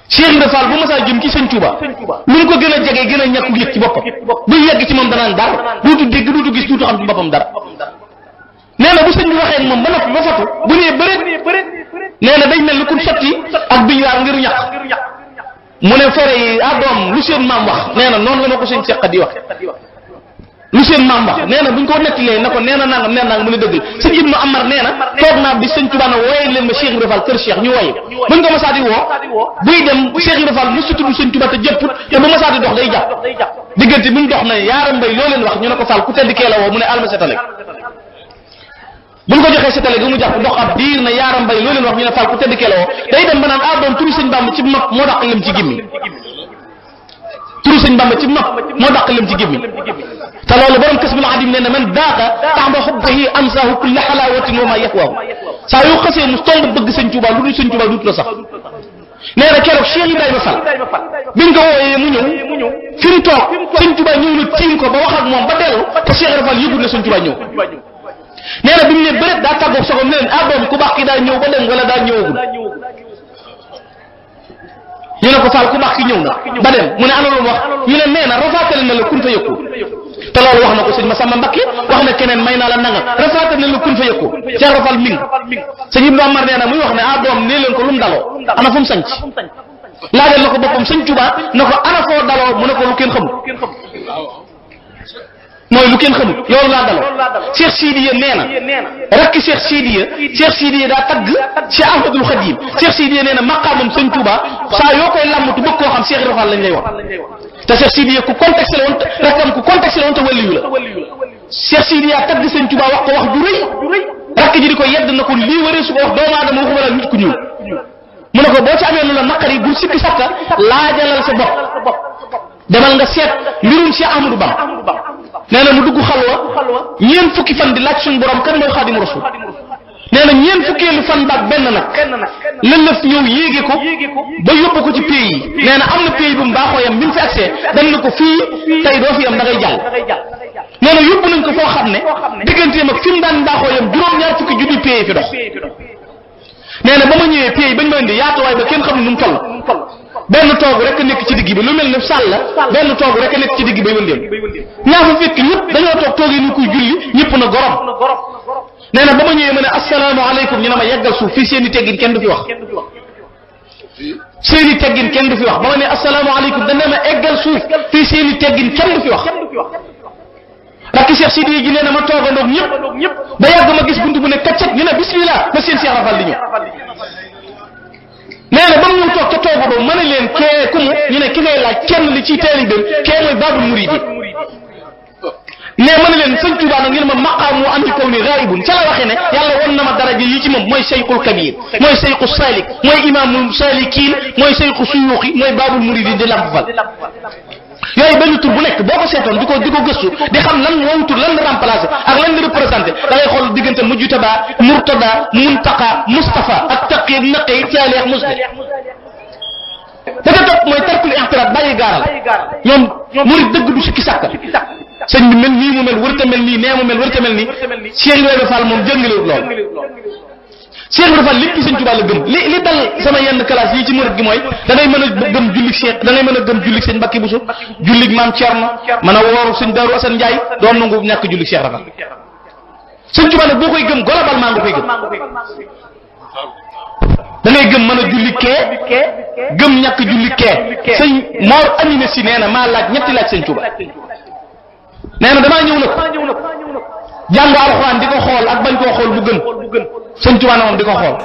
Cheikh Ibra Fall bu masaa jëm ci sëñ Touba lu mu ko gën a jege gën a ñàkku yëg ci boppam buy yegg ci moom danaan dara duutu dégg duutu gis duutu xam ci boppam dara nee na bu sëñ bi waxee ak moom ba noppi ba fatu bu nee bëreet nee na day mel ni ku sotti ak biñ waar ngir ñàkk mu ne fere yi doom lu seen maam wax nee na noonu la ma ko sëñ Cheikh Khady wax lu seen maam wax nee na buñ ko nettilee na ko nee na nangam mu ne dëgg sëñ Ibnu Amar nee na toog naa bi sëñ Tuubaa na wooye leen ma Cheikh Ibra Fall kër Cheikh ñu woye buñ ko masaa di woo buy dem Cheikh Ibra Fall mosu tudd sëñ Tuubaa te jëpput te bu masaa di dox day jàpp diggante buñ dox na yaaram mbay loo leen wax ñu ne ko Fall ku tedd kee la woo mu ne alma setale buñ ko joxee setale gi mu jàpp dox ab diir na yaaram mbay loo leen wax ñu ne Fall ku tedd kee la woo day dem ba naan doom turu sëñ Bamba ci nopp moo dàq lem ci gémmi turu sëñ Bamba ci nopp moo dàq lem ci gémmi te loolu borom Kasbul Adim nee na man daaqa taxba xubbihi amsaahu kulla xalaawatin wa ma yaxwaahu saa yoo xasee mu tomb bëgg sëñ Tuubaa lu dul sëñ Tuubaa duut la sax nee na keroog Cheikh Ibrahima Fall biñ ko wooyee mu ñëw fi mu toog sëñ Tuubaa ñëw na tiim ko ba wax ak moom ba dellu te Cheikh Ibrahima Fall yëgul ne sëñ Tuubaa ñëw nee na bi mu ne bëreet daa tàggoog soxam ne leen doom ku baax ki daa ñëw ba dem wala daa ñëwagul ñu ne ko Fall ku baax ki ñëw na ba dem mu ne ana loolu wax ñu ne nee na rafaatale na la kun fa yëkku te loolu wax na ko sëñ Massamba Mbakke wax na keneen may naa la nangam rafaatale na la kun fa yëkku Cheikh Rafal ming sëñ Ibnu Amar nee na muy wax ne doom nee leen ko lu mu daloo ana fu mu sanc laajal na ko boppam sëñ Tuubaa na ko ana foo daloo mu ne ko lu kenn xamul mooy lu kenn xamul loolu laa daloo Cheikh Sidiya nee na rakki Cheikh Sidiya daa tagg Cheikh Ahmadul Khadim Cheikh Sidiya nee na maqaamam sëñ Tuubaa saa yoo koy làmmatu bëgg koo xam Cheikh Rafal lañ lay wax te Cheikh Sidiya ku contexte la woon rakkam ku contexte la woon te waliyu la Cheikh Sidiya tagg sëñ Tuubaa wax ko wax ju rëy rakk ji di ko yedd na ko lii waree su ko wax doomu aadama waxuma la nit ku ñuul mu ne ko boo ci amee lu la naqari bul sikki sakka laajalal sa bopp demal nga seet mbirum Cheikh Ahmadou Bamba nee na mu dugg xalwa ñeent fukki fan di laaj suñu borom kan mooy Xaadimu Rasuul nee na ñeent fukkeelu fan baag benn nag lëlëf ñëw yéege ko ba yóbbu ko ci pays yi nee na am na pays bu mu baaxoo yam bi mu fi accès dañ na ko fii tey doo fi am da ngay jàll nee na yóbbu nañ ko foo xam ne digganteem ak fi mu daan baaxoo yam juróom-ñaar fukki junni pays fi dox nee na ba ma ñëwee pays bañ ma indi yaatuwaay ba kenn xamul nu mu toll benn toog rek nekk ci digg bi lu mel ne sàll benn toog rek nekk ci digg bay wëndeel ñaa fa fekk ñëpp dañoo toog toogee ni kuy julli ñëpp na gorom nee na ba ma ñëwee ma ne asalaamaaleykum ñu ne ma yeggal suuf fii seen i teggin kenn du fi wax seen i teggin kenn du fi wax ba ma ne asalaamaaleykum dañ ne ma eggal suuf fii seen i teggin kenn du fi wax rakki Cheikh Sidiya ji nee na ma toogandoog ñëpp ba yàgg ma gis buntu bu ne kaccet ñu ne bismillah ma seen Cheikh Rafal di ñëw nee na ba mu ñëw toog ca toogu boobu ma ne leen kee ku mu ñu ne ki ngay laaj kenn li ciy taalibeem kee mooy Baabul Muriidi mais ma ne leen sëñ Tuubaa nag ngeen ma maqaam mu andi kaw ni raibun ca la waxee ne yàlla won na ma daraja yi ci moom mooy Seyxul Kabir mooy Seyxu Salik mooy imaamul Salikiin mooy Seyxu Suyuuxi mooy Baabul Muriidi di Lamp Fall yooyu benn tur bu nekk boo ko seetoon di ko gëstu di xam lan woowu tur lan la remplacé ak lan la représenté da ngay xool diggante Mujtaba Murtada Muntaqa Mustafa ak Taqi Naqi Saalih Muslim da ca topp mooy tarkul i'tiraad bàyyi gaaral ñoom murid dëgg du sikki sàkka sëñ bi mel nii mu mel wërta mel nii nee mu mel wërta mel nii Cheikh Ibrahima Fall moom jëngalewut lool Cheikh Ibrahima Fall lépp sëñ Tuubaa la gëm li dal sama yenn classe yi ci murid gi mooy da ngay mën a gëm jullik Cheikh da ngay mën a gëm jullik sëñ Mbacke Bousso jullik maam Thierno mën a wooru sëñ Darou Assane Ndiaye doon nangu ñàkk jullik Cheikh Rafal sëñ Tuubaa nag boo koy gëm globalement nga koy gëm da ngay gëm mën a julli kee gëm ñàkk julli kee sëñ Mor Amina si nee na maa laaj ñetti laaj sëñ Tuubaa nee na damaa ñëw nag jàng alxuraan di ko xool ak bañ koo xool bu gën sëñ Tuubaa na moom di ko xool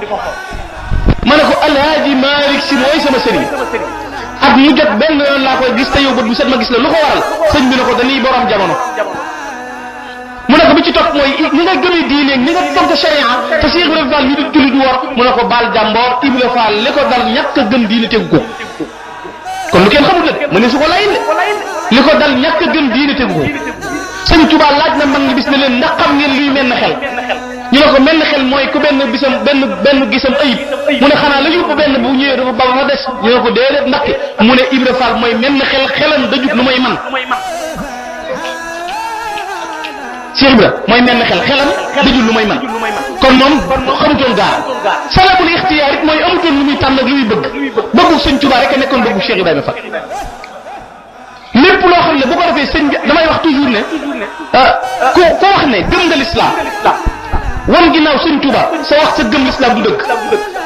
ma ne ko Alhaaji Malick si mooy sama sëriñ ak mu jot benn yoon laa koy gis te yow bët bu set ma gis la lu ko waral sëñ bi ne ko dañuy borom jamono mu ne ko bi ci topp mooy ni nga gëmee diine ni nga fonk sharia te Cheikh Ibrahima Fall ñu di julli du wor mu ne ko baal jàmboor Ibrahima Fall li ko dal ñàkk a gëm diine tegu ko kon lu kenn xamul la mu ne su ko layin de li ko dal ñàkk a gëm diine tegu ko sëñ Tuubaa laaj na mag ñi bis ne leen ndax xam ngeen luy menn xel ñu ne ko menn xel mooy ku benn gisam ayib mu ne xanaa la yóbbu benn bu ñëwee dafa ba fa des ñu ne ko déedéet ndaxte mu ne Ibrahima Fall mooy menn xelam dajut lu may man Cheikh Ibra mooy menn xelam dajul lu may man kon moom xamutoon gaar salabul ixtiyaar it mooy amutoon lu muy tànn ak lu muy bëggu sëñ Tuubaa rek a nekkoon bëggu Cheikh Ibrahima Fall lépp loo xam ne bu ko defee sëñ bi damay wax toujours ne ko wax ne gëm nga l'islam wan ginnaaw sëñ Tuubaa sa wax sa gëm l'islam du dëgg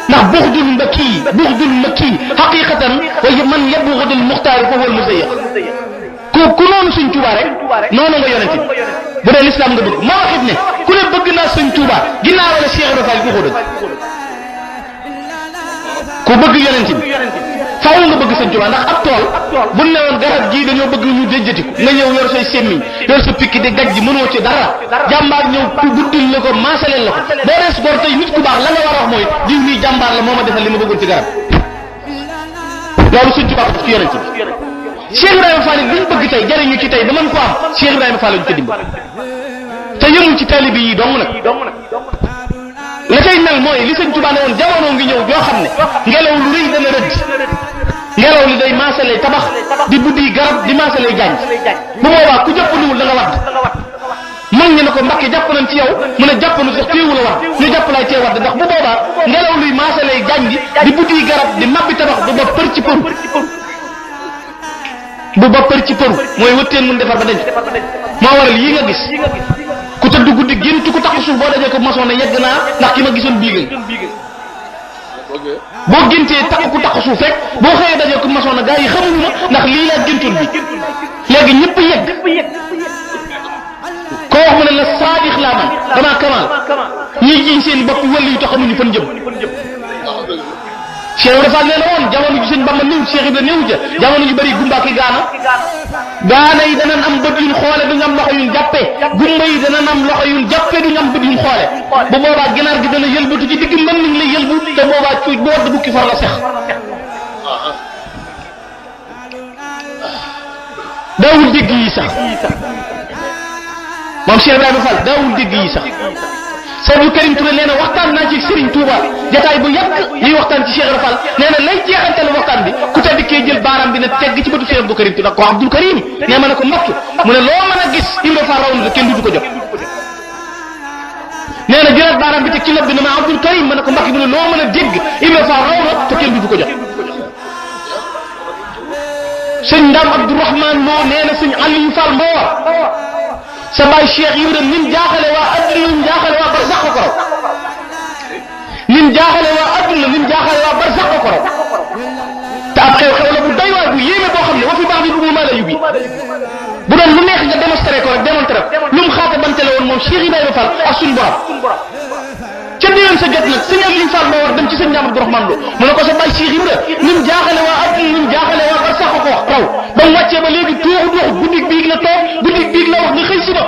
ndax buxdul makki xaqiqatan wa man yabghudul muxtaar fa huwa al muzayyiq ku noonu sëñ Tuubaa rek noonu nga yonent bi bu dee l'islam nga bëgg moo waxit ne ku ne bëgg naa sëñ Tuubaa ginnaaw wala Cheikh Ibrahima Fall waxoo dëgg ku bëgg yonent bi faaw nga bëgg sëñ Tuubaa ndax ab tool bu ne woon garab gii dañoo bëgg ñu déjjatiku nga ñëw yor say semmiñ yor sa pikki di gaj ji mënoo ci dara jàmbaar ñëw ku guddil la ko maasaleel la ko boo des gor tey nit ku baax la nga war a wax mooy diw nii jàmbaar la moo ma defal li ma bëggoon ci garab loolu sëñ Tuubaa ko ci yonent bi Cheikh Ibrahima Fall li ñu bëgg tey jariñu ci tey ba mën ko am Cheikh Ibrahima Fall lañu ko dimbal te yëmul ci taalibe yi dong nag la cay mel mooy li sëñ Tuubaa ne woon jamono ngi ñëw joo xam ne ngelaw lu rëy dana rëdd ngelaw li day maasalee tabax di buddi garab di maasalee jaañ bu boobaa ku jàppandiwul da nga wadd mag ñi ne ko Mbàkke jàpp nañ ci yow mu ne jàppanu sax téewul a wadd ñu jàpp lay tee wadd ndax bu boobaa ngelaw luy maasalee jaañ di buddi garab di mabbi tabax du ba për ci përu bu ba për ci përu mooy wëtteen mun defar ba denc moo waral yii nga gis ku tëdd guddi génn ku tax suuf boo dajee ko maçon ne yegg naa ndax ki ma gisoon biigal boo géntee tax ku tax suuf rek boo xëyee dajee ko maçon na gaa yi xamuñu ma ndax lii laa géntoon bi léegi ñëpp yegg koo wax mu ne la saadix laa man damaa kamal ñii jiñ seen bopp wàllu yu tax xamuñu fan jëm Cheikh Ibrahima Fall nee na woon jamono ji sëñ Bamba néew Cheikh Ibrahima néew ja jamono ji bëri gumba ki gaana yi danañ am bët yuñ xoole duñ am loxo yuñ jàppee gumba yi danañ am loxo yuñ jàppee duñ am bët yuñ xoole bu boobaa ginaar gi dana yëlbatu ci digg mën nañ la yëlbu te boobaa cuuj bu wadd bukki far la sex daawul dégg yi sax moom Cheikh Ibrahima Fall daawul dégg yi sax Seydou Karim Touré nee na waxtaan naa ci Serigne Touba jataay bu yàgg ñuy waxtaan ci Cheikh Ibrahima Fall nee na lay jeexantal waxtaan bi ku tedd kee jël baaraam bi ne tegg ci bëtu Cheikh Abdou Karim Touré ko Abdou Karim nee ma ne ko Mbàkke mu ne loo mën a gis Ibrahima Fall raw na kenn dutu ko jot nee na jëlaat baaraam bi teg ci nopp bi ne ma Abdou Karim ma ne ko Mbàkke mu ne loo mën a dégg Ibrahima Fall raw na te kenn dutu ko jot sëñ Ndam Abdourahmane Lo nee na sëñ Aliou Fall Mbawar sa baay Cheikh Ibrahima nim jaaxale waa adduna nim jaaxale waa barzaq ko raw nim jaaxale waa adduna nim jaaxale waa barzaq ko raw te ab xew-xew la bu doy waar bu yéeme boo xam ne wa fi baax bi bu mu maa la yubbi bu doon lu neex nga démonstré ko rek démontré ko lu mu xaata bante la woon moom Cheikh Ibrahima Fall ak suñu borom ca déwén sa jot nag sëñ Aliou Fall moo war dem ci sëñ Ndam Abdourahmane Lo mu ne ko sa baay Cheikh Ibrahima nim jaaxale waa adduna nim jaaxale waa barzaq ko raw ba mu wàccee ba léegi tuuxu dox guddig biig la toog guddig biig la wax nga xëy si ba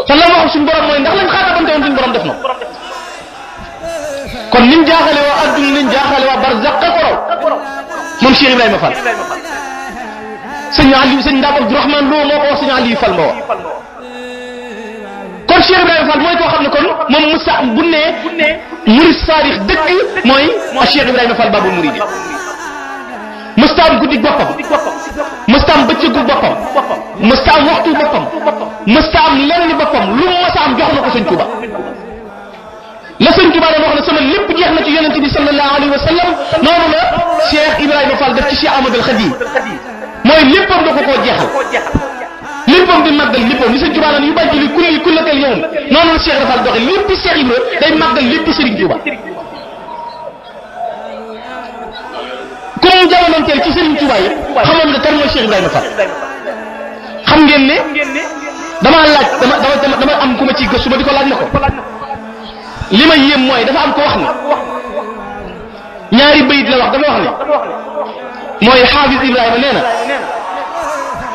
te la ma wax suñu borom mooy ndax lañ xaatabante woon suñu borom def na kon nim jaaxale waa adduna nim jaaxale waa barzaq ko raw moom Cheikh Ibrahima Fall sëñ Aliou sëñ Ndam Abdourahmane Lo moo ko wax sëñ Aliou Fall moo wax kon Cheikh Ibrahima Fall mooy koo xam ne kon moom musta bu ne murid saadix dëgg mooy Cheikh Ibrahima Fall Babul Muridi musta am guddi boppam musta am bëccëgu boppam musta am waxtu boppam mësta am lenn ni boppam lu mu mësa am jox na ko sëñ Tuuba la sëñ Tuuba doon wax ne sama lépp jeex na ci yonente bi sallallahu alayhi wa sallam noonu la Cheikh Ibrahima Fall def ci Cheikh Ahmadul Khadim mooy léppam da ko koo jeexal léppam di màggal léppam li sëñ Tuuba naan yu bàyyi li kulli kullatal yawm noonu la Cheikh Rafal doxe léppi Cheikh Ibra day màggal léppi Sëriñ Tuuba comme jamonoonteel ci Sëriñ Tuuba yi xamoon nga kan mooy Cheikh Ibrahima Fall xam ngeen ne damaa laaj dama am ku ma ciy gëstu ba di ko laaj na ko li ma yéem mooy dafa am ko wax ne ñaari bayit la wax dafa wax ne mooy xaafis Ibrahima nee na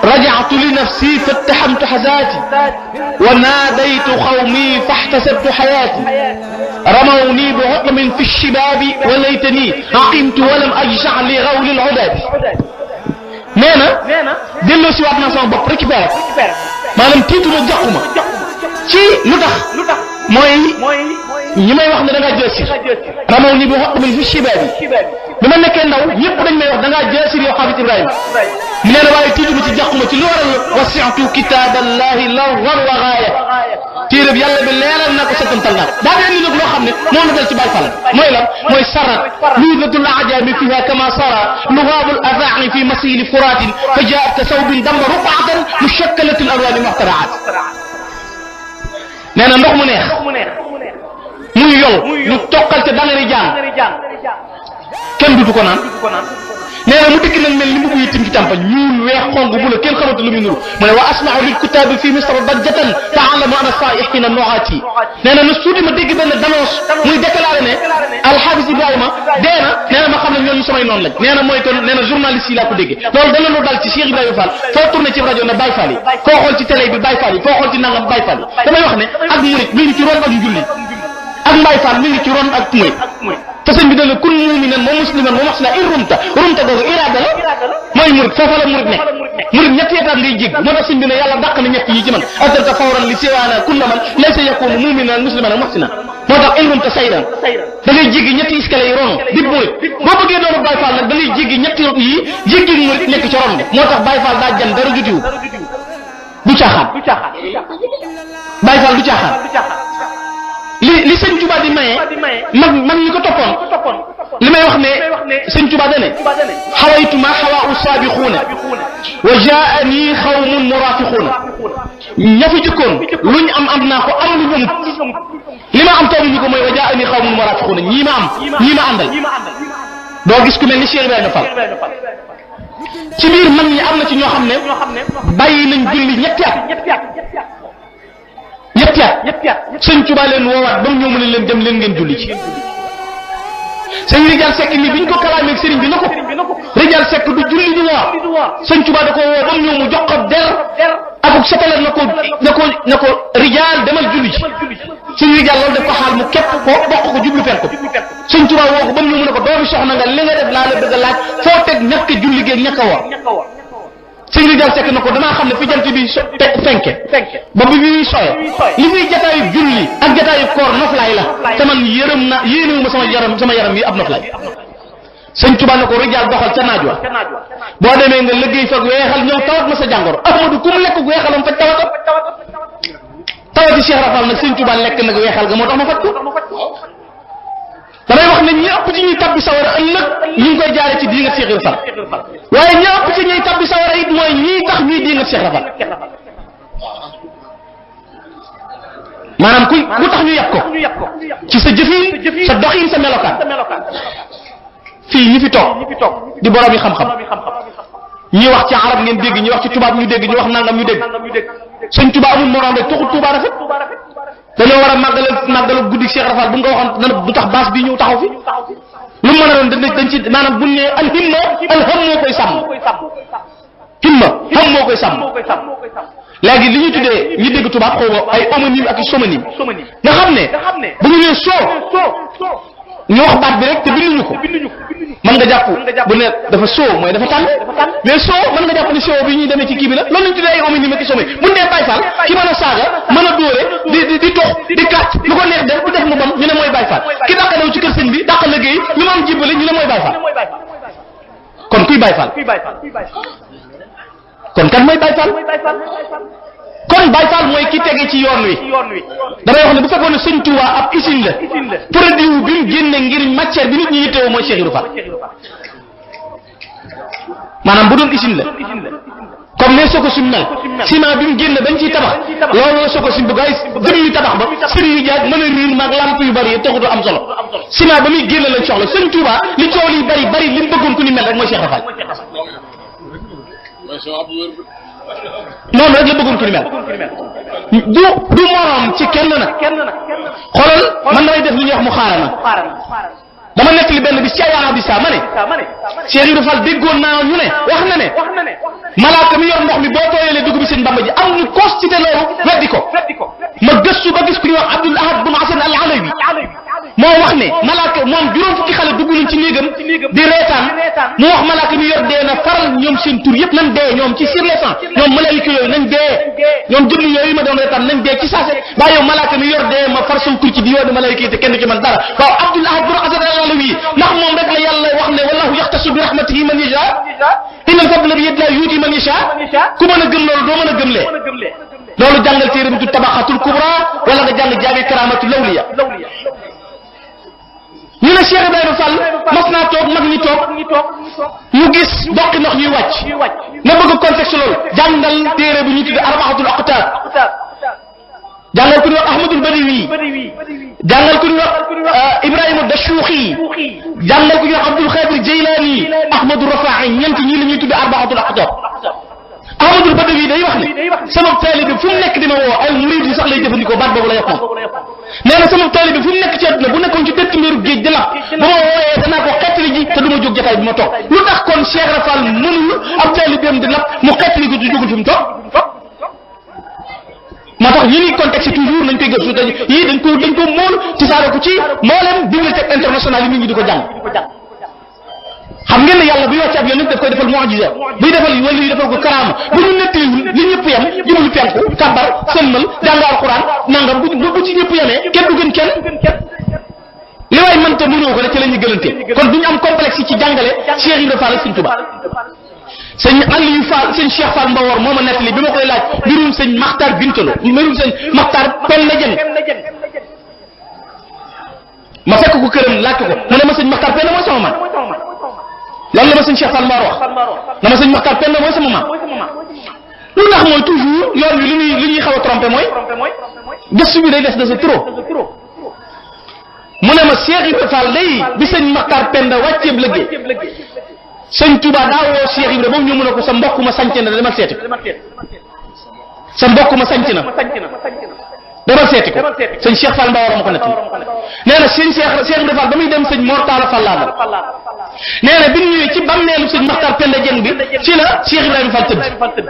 رجعت لنفسي فاتحمت حزاتي وناديت قومي فاحتسبت حياتي رموني بعقم في الشباب وليتني عقمت ولم أجشع لغول العداد nee na delloo si waat naa sama bopp récupéré maanaam tiituma joxuma ci lu tax mooy ñi may wax ne da ngaa jësir ramaw ni bi xaqmin fi shibaab yi bi ma nekkee ndaw ñëpp dañ may wax da ngaa jësir yow xaafis Ibrahima mu nee na waaye tiituma ci joxuma ci lu waral wasi'tu kitaaballahi lawhan wa gaaya téeréb yàlla bi leeral naa ko settantal naa daa dee ni nag loo xam ne moo na dal ci Baay Fall mooy lan mooy sarat ludatul ajabi fiha kama sara lugaabul afaani fi masili furatin fa jaat ka sawbin damba ruqaatan mushakkalatil alwaani muhtaraat nee na ndox mu neex muy yol ñu toqal ca dangari jaan kenn dutu ko naan nee na mu dikk nag mel ni mbubu yi tim ci tàmpa ñuul weex xonq bu la kenn xamante lu muy nuru mu ne wa asma'u lil kutaabi fi misra dajjatan ta'allamu ana saa'ihina nu'aati nee na suuti ma dégg benn d'annonce muy déclaré ne alxaafis Ibrahima dee na nee na ma xam ne ñoom ñu samay noonu lañ nee na mooy kon nee na journaliste yi laa ko déggee loolu dana lu dal ci Cheikh Ibrahima Fall foo tourné ci rajo ne Baye Fall yi foo xool ci télé bi Baye Fall yi foo xool ci nangam Baye Fall yi damay wax ne ak murit mi ngi ci ron ak julli ak Baye Fall mi ngi ci ron ak murit te sëñ bi dana kun mu'minan wa musliman wa muhsinan in rumta googu iraada la mooy murit foofa la murit nekk murit ñetti étape ngay jégg moo tax sëñ bi ne yàlla dàq na ñett yi ci man atalka fawran li siwaana kulla man laysa yakunu mu'minan musliman wa muhsinan moo tax in rumta saydan da ngay jéggi ñetti escalier yi ron di murit boo bëggee doonu Baye Fall nag da ngay jéggi ñetti yi jéggi murit nekk ci ron moo tax Baye Fall daa jan dara jutiwu du caaxaan Baye Fall du caaxaan li sëñ Tuba di maye mag ñi ko toppoon li may wax ne sëñ Tuba dane xawaytu ma xawaa u saabiquuna wa jaani xawmun murafiquuna ña fi jëkkoon luñ am naa ko am luñ amut li ma am toogu ñu ko mooy wa jaani xawmun murafiquuna ñii ma àndal doo gis ku mel ni Cheikh Ibrahima Fall ci biir mag ñi am na ci ñoo xam ne bàyyi nañ julli ñetti at sëñ Tuba leen woowaat ba mu ñëw mu ne leen dem leen ngeen julli ci sëñ Rijal Seck mi biñ ko kalaamee ak sëriñ bi na ko Rijal Seck du julli di woor sëñ Tuba da ko woo ba mu ñëw mu jox ko der akuk setalet na ko Rijal demal julli ci sëñ Rijal loolu def ko xaal mu képp ko bokk ko jublu fenk ko sëñ Tuba woo ko ba mu ñëw mu ne ko doomi soxna nga li nga def laa la bëgg a laaj foo teg ñàkk julli géeg ñàkk a woor sëñ Rijal Seck na ko damaa xam ne fi jant bi fenke ba bi muy soye li muy jataayu julli ak jataayu koor noflaay la te man yéenewuma sama yaram yi ab noflaay sëñ Tuba na ko Rijal doxal ca naaj wa boo demee nga liggéey fag weexal ñëw tawat ma sa jàngoro Ahmadu ku mu lekk weexalam faj tawati Cheikh Rafal nag sëñ Tuba lekk nag weexal ga moo tax ma faj ko damay wax ne ñi ëpp ci ñuy tabbi sawara ëllëg ñu ngi koy jaare ci diingat Cheikh Rafal waaye ñi ëpp ci ñuy tabbi sawara it mooy ñii tax ñuy diingat Cheikh Rafal maanaam ku tax ñu yàq ko ci sa jëfin sa doxin sa melokaan fii ñi fi toog di borom yi xam-xam ñi wax ci arab ngeen dégg ñi wax ci tubaab ñu dégg ñi wax nangam ñu dégg sëñ Tuba amul morom rek taxul Tuba rafet dañoo war a màggal guddi Cheikh Rafal bu nga waxoon dana du tax baas bii ñëw taxaw fi lu mu mën a doon dañ ci maanaam buñ ne alhimma alham moo koy sàmm himma xam moo koy sàmm léegi li ñuy tuddee ñi dégg tubaab xaw ma ay homonyme ak somonime nga xam ne bu ñu nee soo ñu wax baat bi rek te binduñu ko mën nga jàpp bu ne dafa soo mooy dafa tànn mais soo mën nga jàpp ne soo bi ñuy demee ci kii bi la loolu lañu tuddee ay homonyme ak somonime bu nee Baye Fall ki mën a saaga mën a dóore di tox di kàcc lu ko neex def bu def mu bon ñu ne mooy Baye Fall ki dàq daw ci kër sëñ bi dàq liggéey ñu ma am jibbale ñu ne mooy Baye Fall kon kuy Baye Fall kon kan mooy Baye Fall kon kon Baye Fall mooy ki tege ci yoon wi damay wax ne bu fekkoon ne Sëñ Tuubaa ab usine la produit bi mu génne ngir matière bi nit ñi yittewoo mooy Cheikh Ibra Fall maanaam bu doon usine la comme ne Sococim mel ciment bi mu génne bañ ciy tabax loolu Sococim bu gaay jëmmi tabax ba sëriñ yu jaag mën a riir maag lamp yu bari yi taxutu am solo ciment ba muy génne lañ soxla Sëñ Tuubaa li coow li bari li mu bëggoon ku ni mel rek mooy Cheikh Ibra Fall noonu rek la bëggoon ku ni mel du morom ci kenn nag xoolal man damay def li ñuy wax mu xaarana dama nekk li benn bi ci ay bi sa ma ne Cheikh Ibra Fall déggoon naa ñu ne wax na ne malaaka mi yor ndox mi boo tooyalee dugub bi seen Bamba ji am ñu constaté loolu weddi ko ma gëstu ba gis ku ñuy wax Abdul Ahad bun Hasan al Alawi moo wax ne malaaka moom juróom fukki xale dugg nañ ci néegam di reetaan mu wax malaaka mi yor dee na faral ñoom seen tur yëpp nañ dee ñoom ci sur les champs ñoom malaayika yooyu nañ dee ñoom jëmm yooyu ma doon reetaan nañ dee ci saase baa yow malaaka mi yor dee ma far saw tur ci di yoonu malaayika yi te kenn ci man dara waaw Abdul Ahad bun Hasan al Alawi ndax moom rek la yàlla wax ne wallahu yaxtasu bi rahmatihi man yasha innal fadla bi yadillahi yuti man yasha ku mën a gëm loolu doo mën a gëmlee loolu jàngal téere bi du tabaqatul kubra wala nga jàng karamatu lawliya ñu ne Cheikh Ibrahima Fall mas naa toog mag ñi toog mu gis doqi ndox ñuy wàcc na bëgg contexte loolu jàngal téere bi ñu tudd arbaatul aqtaab jàngal ku ñuy wax Ahmadul Badawi jàngal ku ñuy wax Ibrahima Dashuuxi jàngal ku ñuy wax Abdul Xaadir Jeylaani Ahmadu Rafaa'i ñeent ñii la ñuy tudd arbaatul aqtaab Ahmadul Badawi day wax ne sama taalibe fu mu nekk di ma woo ay murid yi sax lay jëfandikoo baat boobu la yokkoon nee na sama taalibe fu mu nekk ci àdduna bu nekkoon ci dëtt mbiru géej di la bu ma wooyee danaa ko xettali ji te du ma jóg jotaay bi ma toog lu tax kon Cheikh Ibra Fall mënul ab taalibeem di lap mu xettali ko ci jógul fi mu toog moo tax yi ni contexte toujours nañ koy gëstu dañ yii dañ ko mool ci saare ko ci mboolem bibliothèque internationale yi nit ñi di ko jàng xam ngeen ne yàlla buy wàcc ab yoon daf koy defal mu'jiza buy defal wala yu defal ko karaama bu ñu nettaliwul li ñëpp yem jublu penku kàbbar sëlmal jàng alxuraan nangam bu ci ñëpp yemee kenn du gën kenn li waay mënta mënoo ko rek ci la ñuy gëlante kon duñu am complexe ci jàngale Cheikh Ibra Fall ak Sëñ Tuubaa sëñ Aliou Fall sëñ Cheikh Fall Mbawor moo ma nettali bi ma koy laaj mbirum sëñ Maxtaar Bintalo mbirum sëñ Maxtaar Penda Jeng ma fekk ko këram laaj ko mu ne ma sëñ Maxtaar Penda mooy sama maam lan la ma sëñ Cheikh Fall Mbawor wax na ma sëñ Maxtaar Penda mooy sama maam lu tax mooy toujours yoon wi li ñuy xaw a trompé mooy gëstu bi day des de c'est trop mu ne ma Cheikh Ibra Fall day bi sëñ Maxtaar Penda wàcceeb liggéey sëñ Touba daa woo Cheikh Ibra moom ñu mën a ko sa mbokk ma sanc na demal seeti ko sa mbokk ma sanc na demal seeti ko sëñ Cheikh Fall Mbawor ma ko nettali nee na sëñ Cheikh Ibra Fall ba muy dem sëñ Mor Talla Fall laa nee na bi ñu ñëwee ci bàmmeelu sëñ Maxtaar Penda Jeng bi ci la Cheikh Ibrahima Fall tëdd